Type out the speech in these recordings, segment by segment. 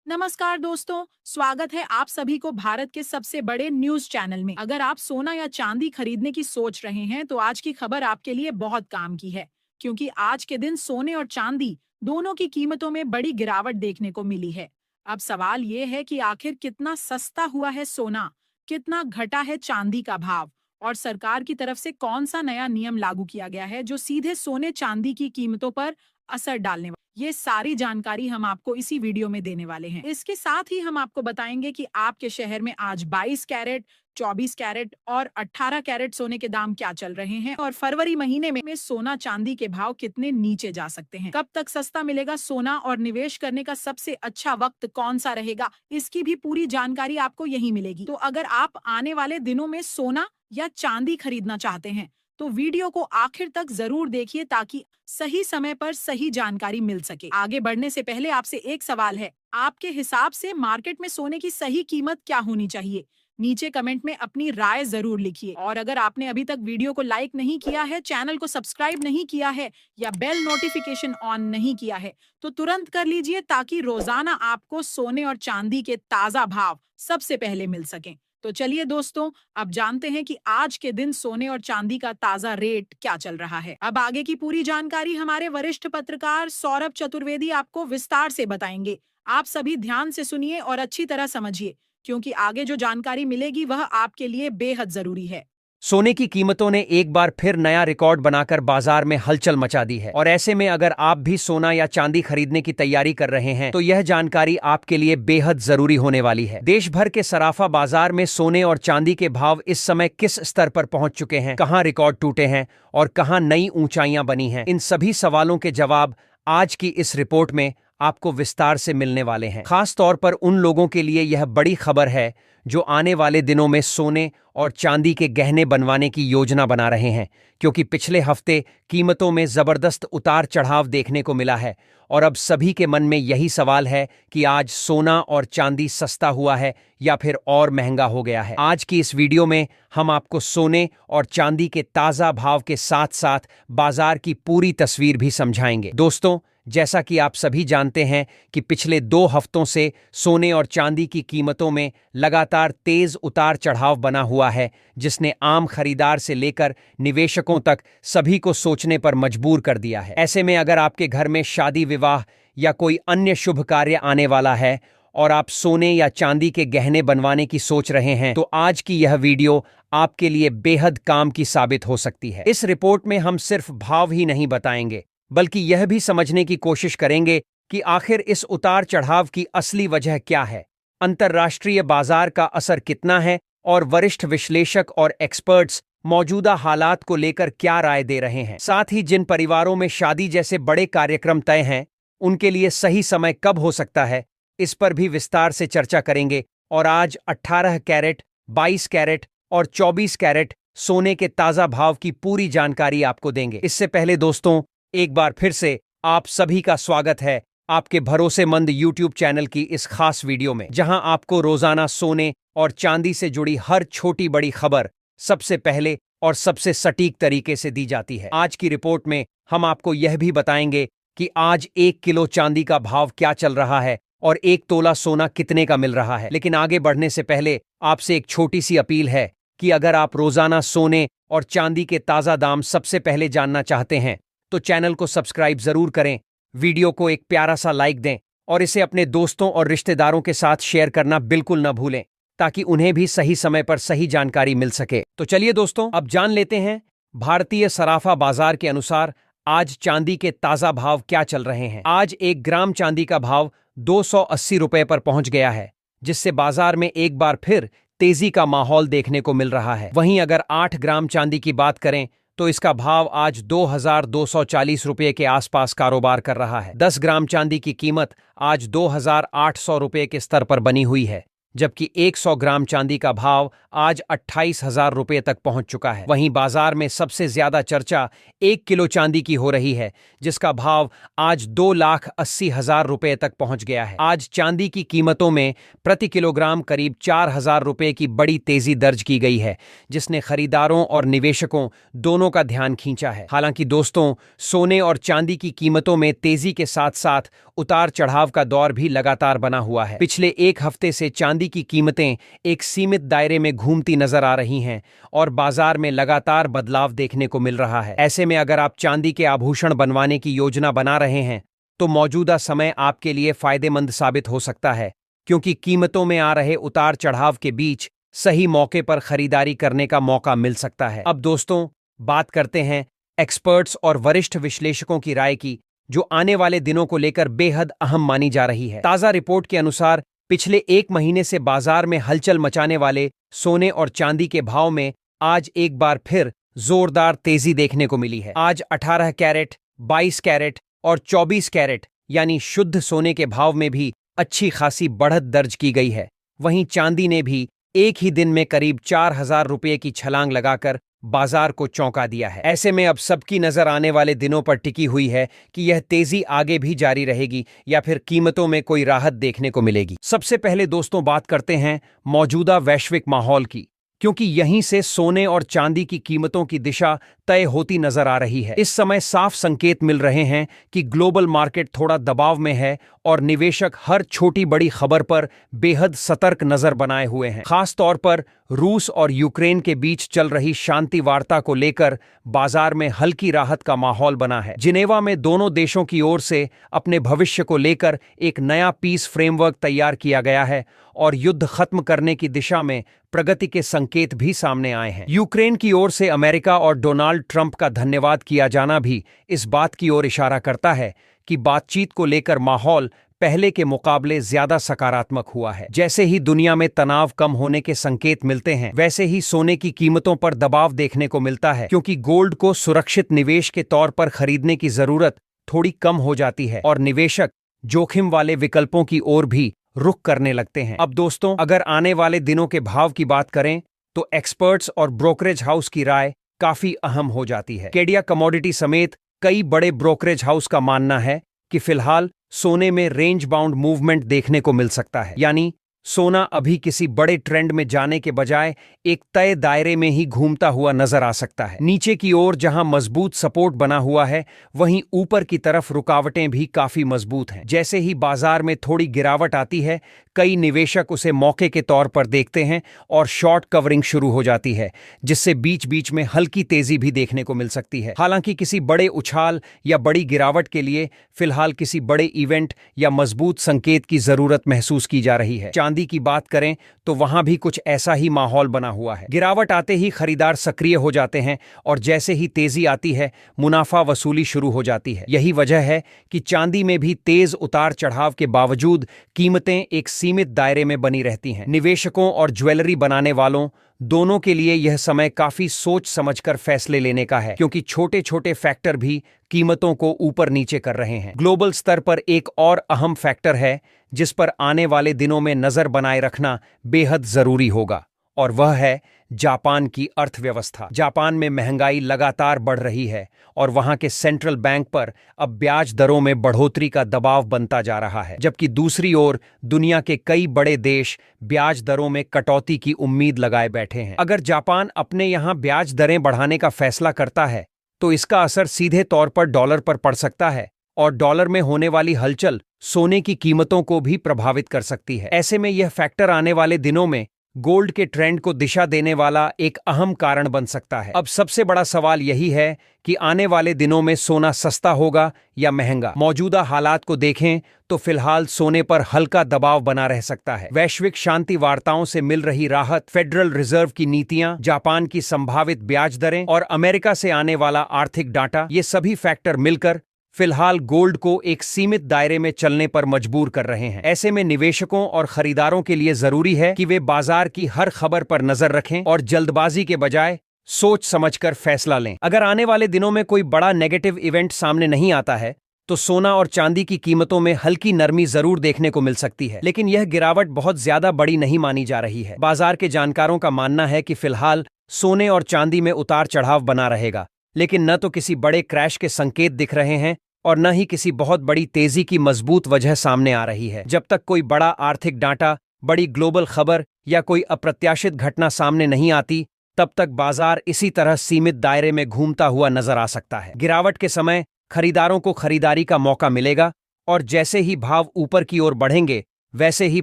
नमस्कार दोस्तों, स्वागत है आप सभी को भारत के सबसे बड़े न्यूज चैनल में। अगर आप सोना या चांदी खरीदने की सोच रहे हैं तो आज की खबर आपके लिए बहुत काम की है, क्योंकि आज के दिन सोने और चांदी दोनों की कीमतों में बड़ी गिरावट देखने को मिली है। अब सवाल ये है कि आखिर कितना सस्ता हुआ है सोना, कितना घटा है चांदी का भाव, और सरकार की तरफ से कौन सा नया नियम लागू किया गया है जो सीधे सोने चांदी की कीमतों पर असर डालने, ये सारी जानकारी हम आपको इसी वीडियो में देने वाले हैं। इसके साथ ही हम आपको बताएंगे कि आपके शहर में आज 22 कैरेट, 24 कैरेट और 18 कैरेट सोने के दाम क्या चल रहे हैं, और फरवरी महीने में सोना चांदी के भाव कितने नीचे जा सकते हैं। कब तक सस्ता मिलेगा सोना और निवेश करने का सबसे अच्छा वक्त कौन सा रहेगा, इसकी भी पूरी जानकारी आपको यही मिलेगी। तो अगर आप आने वाले दिनों में सोना या चांदी खरीदना चाहते हैं तो वीडियो को आखिर तक जरूर देखिए ताकि सही समय पर सही जानकारी मिल सके। आगे बढ़ने से पहले आपसे एक सवाल है, आपके हिसाब से मार्केट में सोने की सही कीमत क्या होनी चाहिए? नीचे कमेंट में अपनी राय जरूर लिखिए, और अगर आपने अभी तक वीडियो को लाइक नहीं किया है, चैनल को सब्सक्राइब नहीं किया है या बेल नोटिफिकेशन ऑन नहीं किया है तो तुरंत कर लीजिए, ताकि रोजाना आपको सोने और चांदी के ताजा भाव सबसे पहले मिल सकें। तो चलिए दोस्तों, अब जानते हैं कि आज के दिन सोने और चांदी का ताजा रेट क्या चल रहा है। अब आगे की पूरी जानकारी हमारे वरिष्ठ पत्रकार सौरभ चतुर्वेदी आपको विस्तार से बताएंगे। आप सभी ध्यान से सुनिए और अच्छी तरह समझिए, क्योंकि आगे जो जानकारी मिलेगी वह आपके लिए बेहद जरूरी है। सोने की कीमतों ने एक बार फिर नया रिकॉर्ड बनाकर बाजार में हलचल मचा दी है, और ऐसे में अगर आप भी सोना या चांदी खरीदने की तैयारी कर रहे हैं तो यह जानकारी आपके लिए बेहद जरूरी होने वाली है। देश भर के सराफा बाजार में सोने और चांदी के भाव इस समय किस स्तर पर पहुंच चुके हैं, कहां रिकॉर्ड टूटे हैं और कहां नई ऊंचाइयां बनी हैं, इन सभी सवालों के जवाब आज की इस रिपोर्ट में आपको विस्तार से मिलने वाले हैं। खास तौर पर उन लोगों के लिए यह बड़ी खबर है जो आने वाले दिनों में सोने और चांदी के गहने बनवाने की योजना बना रहे हैं, क्योंकि पिछले हफ्ते कीमतों में जबरदस्त उतार चढ़ाव देखने को मिला है और अब सभी के मन में यही सवाल है कि आज सोना और चांदी सस्ता हुआ है या फिर और महंगा हो गया है। आज की इस वीडियो में हम आपको सोने और चांदी के ताजा भाव के साथ साथ बाजार की पूरी तस्वीर भी समझाएंगे। दोस्तों, जैसा कि आप सभी जानते हैं कि पिछले 2 हफ्तों से सोने और चांदी की कीमतों में लगातार तेज उतार चढ़ाव बना हुआ है, जिसने आम खरीदार से लेकर निवेशकों तक सभी को सोचने पर मजबूर कर दिया है। ऐसे में अगर आपके घर में शादी विवाह या कोई अन्य शुभ कार्य आने वाला है और आप सोने या चांदी के गहने बनवाने की सोच रहे हैं तो आज की यह वीडियो आपके लिए बेहद काम की साबित हो सकती है। इस रिपोर्ट में हम सिर्फ भाव ही नहीं बताएंगे, बल्कि यह भी समझने की कोशिश करेंगे कि आखिर इस उतार चढ़ाव की असली वजह क्या है, अंतर्राष्ट्रीय बाजार का असर कितना है और वरिष्ठ विश्लेषक और एक्सपर्ट्स मौजूदा हालात को लेकर क्या राय दे रहे हैं। साथ ही जिन परिवारों में शादी जैसे बड़े कार्यक्रम तय हैं, उनके लिए सही समय कब हो सकता है, इस पर भी विस्तार से चर्चा करेंगे। और आज 18 कैरेट, 22 कैरेट और 24 कैरेट सोने के ताजा भाव की पूरी जानकारी आपको देंगे। इससे पहले दोस्तों, एक बार फिर से आप सभी का स्वागत है आपके भरोसेमंद YouTube चैनल की इस खास वीडियो में, जहां आपको रोजाना सोने और चांदी से जुड़ी हर छोटी बड़ी खबर सबसे पहले और सबसे सटीक तरीके से दी जाती है। आज की रिपोर्ट में हम आपको यह भी बताएंगे कि आज 1 किलो चांदी का भाव क्या चल रहा है और 1 तोला सोना कितने का मिल रहा है। लेकिन आगे बढ़ने से पहले आपसे एक छोटी सी अपील है कि अगर आप रोजाना सोने और चांदी के ताजा दाम सबसे पहले जानना चाहते हैं तो चैनल को सब्सक्राइब जरूर करें, वीडियो को एक प्यारा सा लाइक दें और इसे अपने दोस्तों और रिश्तेदारों के साथ शेयर करना बिल्कुल न भूलें, ताकि उन्हें भी सही समय पर सही जानकारी मिल सके। तो चलिए दोस्तों, अब जान लेते हैं भारतीय सराफा बाजार के अनुसार आज चांदी के ताजा भाव क्या चल रहे हैं। आज 1 ग्राम चांदी का भाव 280 रुपए पर पहुंच गया है, जिससे बाजार में एक बार फिर तेजी का माहौल देखने को मिल रहा है। वहीं अगर 8 ग्राम चांदी की बात करें तो इसका भाव आज 2240 रुपये के आसपास कारोबार कर रहा है। 10 ग्राम चांदी की कीमत आज 2800 रुपये के स्तर पर बनी हुई है, जबकि 100 ग्राम चांदी का भाव आज 28,000 रुपये तक पहुंच चुका है। वहीं बाजार में सबसे ज्यादा चर्चा 1 किलो चांदी की हो रही है, जिसका भाव आज 2,80,000 रुपये तक पहुंच गया है। आज चांदी की कीमतों में प्रति किलोग्राम करीब 4,000 रुपये की बड़ी तेजी दर्ज की गई है, जिसने खरीदारों और निवेशकों दोनों का ध्यान खींचा है। हालांकि दोस्तों, सोने और चांदी की कीमतों में तेजी के साथ साथ उतार चढ़ाव का दौर भी लगातार बना हुआ है। पिछले एक हफ्ते से चांदी की कीमतें एक सीमित दायरे में घूमती नजर आ रही हैं और बाजार में लगातार बदलाव देखने को मिल रहा है। ऐसे में अगर आप चांदी के आभूषण बनवाने की योजना बना रहे हैं तो मौजूदा समय आपके लिए फायदेमंद साबित हो सकता है, क्योंकि कीमतों में आ रहे उतार चढ़ाव के बीच सही मौके पर खरीदारी करने का मौका मिल सकता है। अब दोस्तों, बात करते हैं एक्सपर्ट्स और वरिष्ठ विश्लेषकों की राय की, जो आने वाले दिनों को लेकर बेहद अहम मानी जा रही है। ताजा रिपोर्ट के अनुसार पिछले एक महीने से बाजार में हलचल मचाने वाले सोने और चांदी के भाव में आज एक बार फिर जोरदार तेजी देखने को मिली है। आज 18 कैरेट, 22 कैरेट और 24 कैरेट यानी शुद्ध सोने के भाव में भी अच्छी खासी बढ़त दर्ज की गई है। वहीं चांदी ने भी एक ही दिन में करीब 4,000 रुपये की छलांग लगाकर बाजार को चौंका दिया है। ऐसे में अब सबकी नजर आने वाले दिनों पर टिकी हुई है कि यह तेजी आगे भी जारी रहेगी या फिर कीमतों में कोई राहत देखने को मिलेगी। सबसे पहले दोस्तों, बात करते हैं मौजूदा वैश्विक माहौल की, क्योंकि यहीं से सोने और चांदी की कीमतों की दिशा तय होती नजर आ रही है। इस समय साफ संकेत मिल रहे हैं कि ग्लोबल मार्केट थोड़ा दबाव में है और निवेशक हर छोटी बड़ी खबर पर बेहद सतर्क नजर बनाए हुए हैं। खास तौर पर रूस और यूक्रेन के बीच चल रही शांति वार्ता को लेकर बाजार में हल्की राहत का माहौल बना है। जिनेवा में दोनों देशों की ओर से अपने भविष्य को लेकर एक नया पीस फ्रेमवर्क तैयार किया गया है और युद्ध खत्म करने की दिशा में प्रगति के संकेत भी सामने आए हैं। यूक्रेन की ओर से अमेरिका और डोनाल्ड ट्रंप का धन्यवाद किया जाना भी इस बात की ओर इशारा करता है कि बातचीत को लेकर माहौल पहले के मुकाबले ज्यादा सकारात्मक हुआ है। जैसे ही दुनिया में तनाव कम होने के संकेत मिलते हैं, वैसे ही सोने की कीमतों पर दबाव देखने को मिलता है, क्योंकि गोल्ड को सुरक्षित निवेश के तौर पर खरीदने की जरूरत थोड़ी कम हो जाती है और निवेशक जोखिम वाले विकल्पों की ओर भी रुख करने लगते हैं। अब दोस्तों, अगर आने वाले दिनों के भाव की बात करें तो एक्सपर्ट्स और ब्रोकरेज हाउस की राय काफी अहम हो जाती है। केडिया कमोडिटी समेत कई बड़े ब्रोकरेज हाउस का मानना है कि फिलहाल सोने में रेंज बाउंड मूवमेंट देखने को मिल सकता है, यानी सोना अभी किसी बड़े ट्रेंड में जाने के बजाय एक तय दायरे में ही घूमता हुआ नजर आ सकता है। नीचे की ओर जहां मजबूत सपोर्ट बना हुआ है, वहीं ऊपर की तरफ रुकावटें भी काफी मजबूत हैं। जैसे ही बाजार में थोड़ी गिरावट आती है, कई निवेशक उसे मौके के तौर पर देखते हैं और शॉर्ट कवरिंग शुरू हो जाती है, जिससे बीच बीच में हल्की तेजी भी देखने को मिल सकती है। हालांकि किसी बड़े उछाल या बड़ी गिरावट के लिए फिलहाल किसी बड़े इवेंट या मजबूत संकेत की जरूरत महसूस की जा रही है। चांदी की बात करें तो वहां भी कुछ ऐसा ही माहौल बना हुआ है। गिरावट आते ही खरीदार सक्रिय हो जाते हैं और जैसे ही तेजी आती है, मुनाफा वसूली शुरू हो जाती है। यही वजह है कि चांदी में भी तेज उतार चढ़ाव के बावजूद कीमतें एक सीमित दायरे में बनी रहती हैं। निवेशकों और ज्वेलरी बनाने वालों दोनों के लिए यह समय काफी सोच समझकर फैसले लेने का है, क्योंकि छोटे छोटे फैक्टर भी कीमतों को ऊपर नीचे कर रहे हैं। ग्लोबल स्तर पर एक और अहम फैक्टर है जिस पर आने वाले दिनों में नजर बनाए रखना बेहद जरूरी होगा, और वह है जापान की अर्थव्यवस्था। जापान में महंगाई लगातार बढ़ रही है और वहां के सेंट्रल बैंक पर अब ब्याज दरों में बढ़ोतरी का दबाव बनता जा रहा है, जबकि दूसरी ओर दुनिया के कई बड़े देश ब्याज दरों में कटौती की उम्मीद लगाए बैठे हैं। अगर जापान अपने यहां ब्याज दरें बढ़ाने का फैसला करता है तो इसका असर सीधे तौर पर डॉलर पर पड़ सकता है और डॉलर में होने वाली हलचल सोने की कीमतों को भी प्रभावित कर सकती है। ऐसे में यह फैक्टर आने वाले दिनों में गोल्ड के ट्रेंड को दिशा देने वाला एक अहम कारण बन सकता है। अब सबसे बड़ा सवाल यही है कि आने वाले दिनों में सोना सस्ता होगा या महंगा। मौजूदा हालात को देखें तो फिलहाल सोने पर हल्का दबाव बना रह सकता है। वैश्विक शांति वार्ताओं से मिल रही राहत, फेडरल रिजर्व की नीतियां, जापान की संभावित ब्याज दरें और अमेरिका से आने वाला आर्थिक डाटा, ये सभी फैक्टर मिलकर फिलहाल गोल्ड को एक सीमित दायरे में चलने पर मजबूर कर रहे हैं। ऐसे में निवेशकों और खरीदारों के लिए जरूरी है कि वे बाजार की हर खबर पर नजर रखें और जल्दबाजी के बजाय सोच समझकर फैसला लें। अगर आने वाले दिनों में कोई बड़ा नेगेटिव इवेंट सामने नहीं आता है तो सोना और चांदी की कीमतों में हल्की नरमी जरूर देखने को मिल सकती है, लेकिन यह गिरावट बहुत ज्यादा बड़ी नहीं मानी जा रही है। बाजार के जानकारों का मानना है कि फिलहाल सोने और चांदी में उतार चढ़ाव बना रहेगा, लेकिन न तो किसी बड़े क्रैश के संकेत दिख रहे हैं और न ही किसी बहुत बड़ी तेजी की मजबूत वजह सामने आ रही है। जब तक कोई बड़ा आर्थिक डाटा, बड़ी ग्लोबल खबर या कोई अप्रत्याशित घटना सामने नहीं आती, तब तक बाजार इसी तरह सीमित दायरे में घूमता हुआ नजर आ सकता है। गिरावट के समय खरीदारों को खरीदारी का मौका मिलेगा और जैसे ही भाव ऊपर की ओर बढ़ेंगे वैसे ही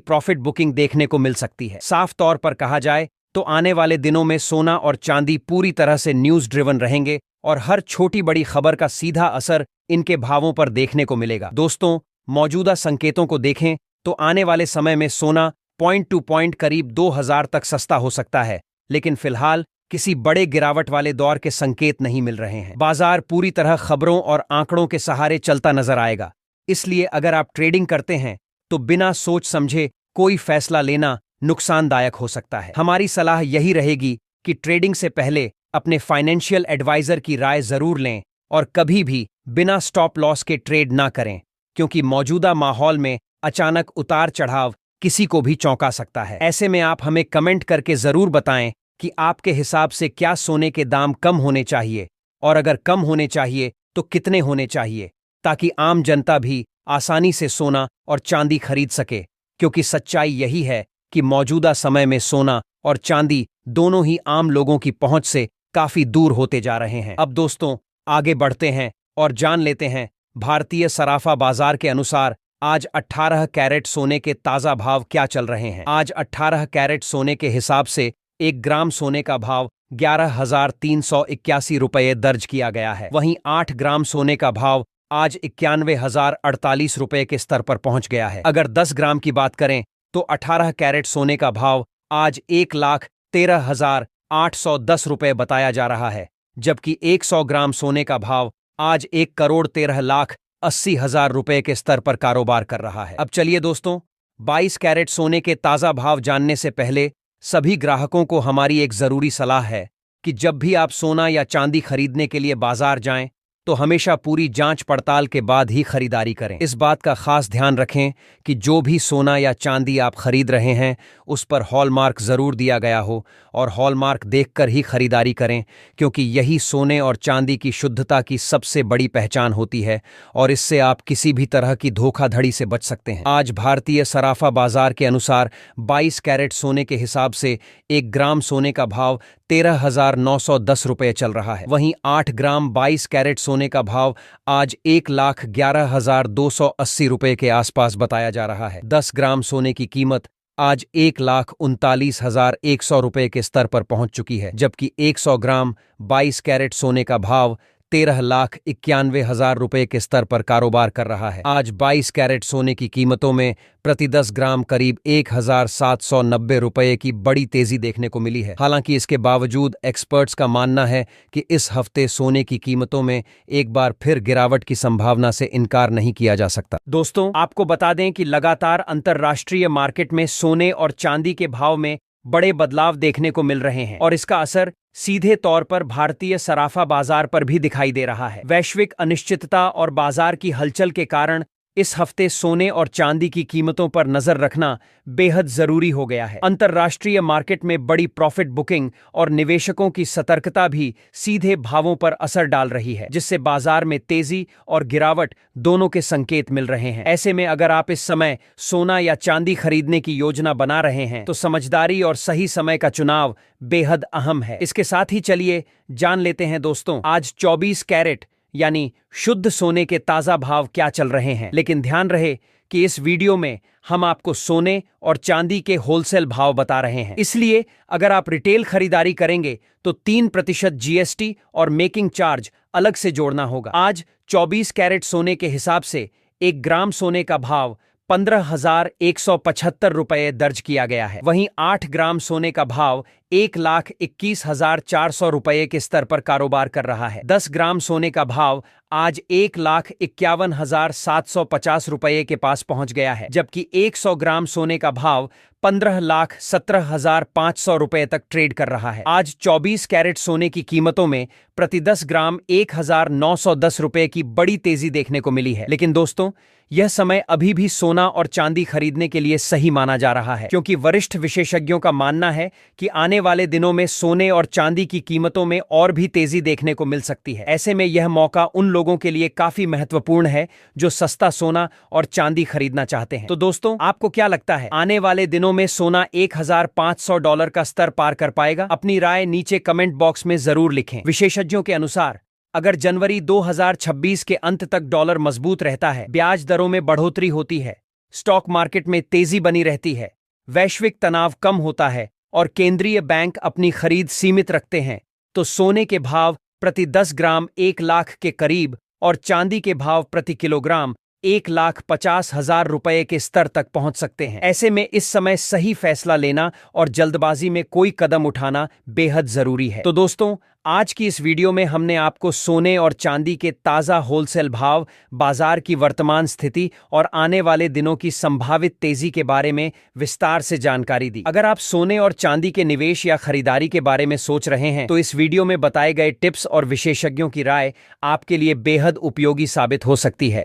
प्रॉफिट बुकिंग देखने को मिल सकती है। साफ तौर पर कहा जाए तो आने वाले दिनों में सोना और चांदी पूरी तरह से न्यूज ड्रिवन रहेंगे और हर छोटी बड़ी खबर का सीधा असर इनके भावों पर देखने को मिलेगा। दोस्तों, मौजूदा संकेतों को देखें तो आने वाले समय में सोना पॉइंट टू पॉइंट करीब 2000 तक सस्ता हो सकता है, लेकिन फिलहाल किसी बड़े गिरावट वाले दौर के संकेत नहीं मिल रहे हैं। बाजार पूरी तरह खबरों और आंकड़ों के सहारे चलता नजर आएगा, इसलिए अगर आप ट्रेडिंग करते हैं तो बिना सोच समझे कोई फैसला लेना नुकसानदायक हो सकता है। हमारी सलाह यही रहेगी कि ट्रेडिंग से पहले अपने फाइनेंशियल एडवाइजर की राय जरूर लें और कभी भी बिना स्टॉप लॉस के ट्रेड ना करें, क्योंकि मौजूदा माहौल में अचानक उतार चढ़ाव किसी को भी चौंका सकता है। ऐसे में आप हमें कमेंट करके जरूर बताएं कि आपके हिसाब से क्या सोने के दाम कम होने चाहिए, और अगर कम होने चाहिए तो कितने होने चाहिए, ताकि आम जनता भी आसानी से सोना और चांदी खरीद सके, क्योंकि सच्चाई यही है कि मौजूदा समय में सोना और चांदी दोनों ही आम लोगों की पहुंच से काफी दूर होते जा रहे हैं। अब दोस्तों, आगे बढ़ते हैं और जान लेते हैं भारतीय सराफा बाजार के अनुसार आज 18 कैरेट सोने के ताजा भाव क्या चल रहे हैं। आज 18 कैरेट सोने के हिसाब से 1 ग्राम सोने का भाव 11,381 रुपये दर्ज किया गया है। वहीं 8 ग्राम सोने का भाव आज 91,048 रुपये के स्तर पर पहुंच गया है। अगर 10 ग्राम की बात करें तो 18 कैरेट सोने का भाव आज 1,13,810 रुपये बताया जा रहा है, जबकि 100 ग्राम सोने का भाव आज 1,13,80,000 रुपये के स्तर पर कारोबार कर रहा है। अब चलिए दोस्तों, 22 कैरेट सोने के ताजा भाव जानने से पहले सभी ग्राहकों को हमारी एक जरूरी सलाह है कि जब भी आप सोना या चांदी खरीदने के लिए बाजार जाएं तो हमेशा पूरी जांच पड़ताल के बाद ही खरीदारी करें। इस बात का खास ध्यान रखें कि जो भी सोना या चांदी आप खरीद रहे हैं उस पर हॉलमार्क जरूर दिया गया हो और हॉलमार्क देखकर ही खरीदारी करें, क्योंकि यही सोने और चांदी की शुद्धता की सबसे बड़ी पहचान होती है और इससे आप किसी भी तरह की धोखाधड़ी से बच सकते हैं। आज भारतीय सराफा बाजार के अनुसार 22 कैरेट सोने के हिसाब से 1 ग्राम सोने का भाव 13,910 रुपये चल रहा है। वहीं 8 ग्राम 22 कैरेट सोने का भाव आज 1,11,280 रुपये के आसपास बताया जा रहा है। 10 ग्राम सोने की कीमत आज 1,39,100 रुपये के स्तर पर पहुंच चुकी है, जबकि 100 ग्राम 22 कैरेट सोने का भाव 13,91,000 रुपये के स्तर पर कारोबार कर रहा है। आज 22 कैरेट सोने की कीमतों में प्रति 10 ग्राम करीब 1,790 रुपये की बड़ी तेजी देखने को मिली है। हालांकि इसके बावजूद एक्सपर्ट्स का मानना है कि इस हफ्ते सोने की कीमतों में एक बार फिर गिरावट की संभावना से इनकार नहीं किया जा सकता। दोस्तों, आपको बता दें कि लगातार अंतर्राष्ट्रीय मार्केट में सोने और चांदी के भाव में बड़े बदलाव देखने को मिल रहे हैं और इसका असर सीधे तौर पर भारतीय सराफा बाजार पर भी दिखाई दे रहा है। वैश्विक अनिश्चितता और बाजार की हलचल के कारण इस हफ्ते सोने और चांदी की कीमतों पर नजर रखना बेहद जरूरी हो गया है। अंतर्राष्ट्रीय मार्केट में बड़ी प्रॉफिट बुकिंग और निवेशकों की सतर्कता भी सीधे भावों पर असर डाल रही है, जिससे बाजार में तेजी और गिरावट दोनों के संकेत मिल रहे हैं। ऐसे में अगर आप इस समय सोना या चांदी खरीदने की योजना बना रहे हैं तो समझदारी और सही समय का चुनाव बेहद अहम है। इसके साथ ही चलिए जान लेते हैं दोस्तों, आज 24 कैरेट यानी शुद्ध सोने के ताजा भाव क्या चल रहे हैं। लेकिन ध्यान रहे कि इस वीडियो में हम आपको सोने और चांदी के होलसेल भाव बता रहे हैं, इसलिए अगर आप रिटेल खरीदारी करेंगे तो 3% जीएसटी और मेकिंग चार्ज अलग से जोड़ना होगा। आज 24 कैरेट सोने के हिसाब से 1 ग्राम सोने का भाव 15,175 रुपये दर्ज किया गया है। वहीं 8 ग्राम सोने का भाव 1,21,400 रुपये के स्तर पर कारोबार कर रहा है। 10 ग्राम सोने का भाव आज 1,51,750 रुपये के पास पहुंच गया है, जबकि 100 ग्राम सोने का भाव 15,17,500 रुपये तक ट्रेड कर रहा है। आज 24 कैरेट सोने की कीमतों में प्रति 10 ग्राम 1,910 रुपये की बड़ी तेजी देखने को मिली है। लेकिन दोस्तों, यह समय अभी भी सोना और चांदी खरीदने के लिए सही माना जा रहा है, क्योंकि वरिष्ठ विशेषज्ञों का मानना है कि आने वाले दिनों में सोने और चांदी की कीमतों में और भी तेजी देखने को मिल सकती है। ऐसे में यह मौका उन लोगों के लिए काफी महत्वपूर्ण है जो सस्ता सोना और चांदी खरीदना चाहते हैं। तो दोस्तों, आपको क्या लगता है, आने वाले दिनों में सोना $1,500 का स्तर पार कर पाएगा? अपनी राय नीचे कमेंट बॉक्स में जरूर लिखें। विशेषज्ञों के अनुसार अगर जनवरी 2026 के अंत तक डॉलर मजबूत रहता है, ब्याज दरों में बढ़ोतरी होती है, स्टॉक मार्केट में तेजी बनी रहती है, वैश्विक तनाव कम होता है और केंद्रीय बैंक अपनी खरीद सीमित रखते हैं, तो सोने के भाव प्रति 10 ग्राम 1 लाख के करीब और चांदी के भाव प्रति किलोग्राम 1,50,000 रुपये के स्तर तक पहुंच सकते हैं। ऐसे में इस समय सही फैसला लेना और जल्दबाजी में कोई कदम उठाना बेहद जरूरी है। तो दोस्तों, आज की इस वीडियो में हमने आपको सोने और चांदी के ताज़ा होलसेल भाव, बाजार की वर्तमान स्थिति और आने वाले दिनों की संभावित तेजी के बारे में विस्तार से जानकारी दी। अगर आप सोने और चांदी के निवेश या खरीदारी के बारे में सोच रहे हैं, तो इस वीडियो में बताए गए टिप्स और विशेषज्ञों की राय आपके लिए बेहद उपयोगी साबित हो सकती है।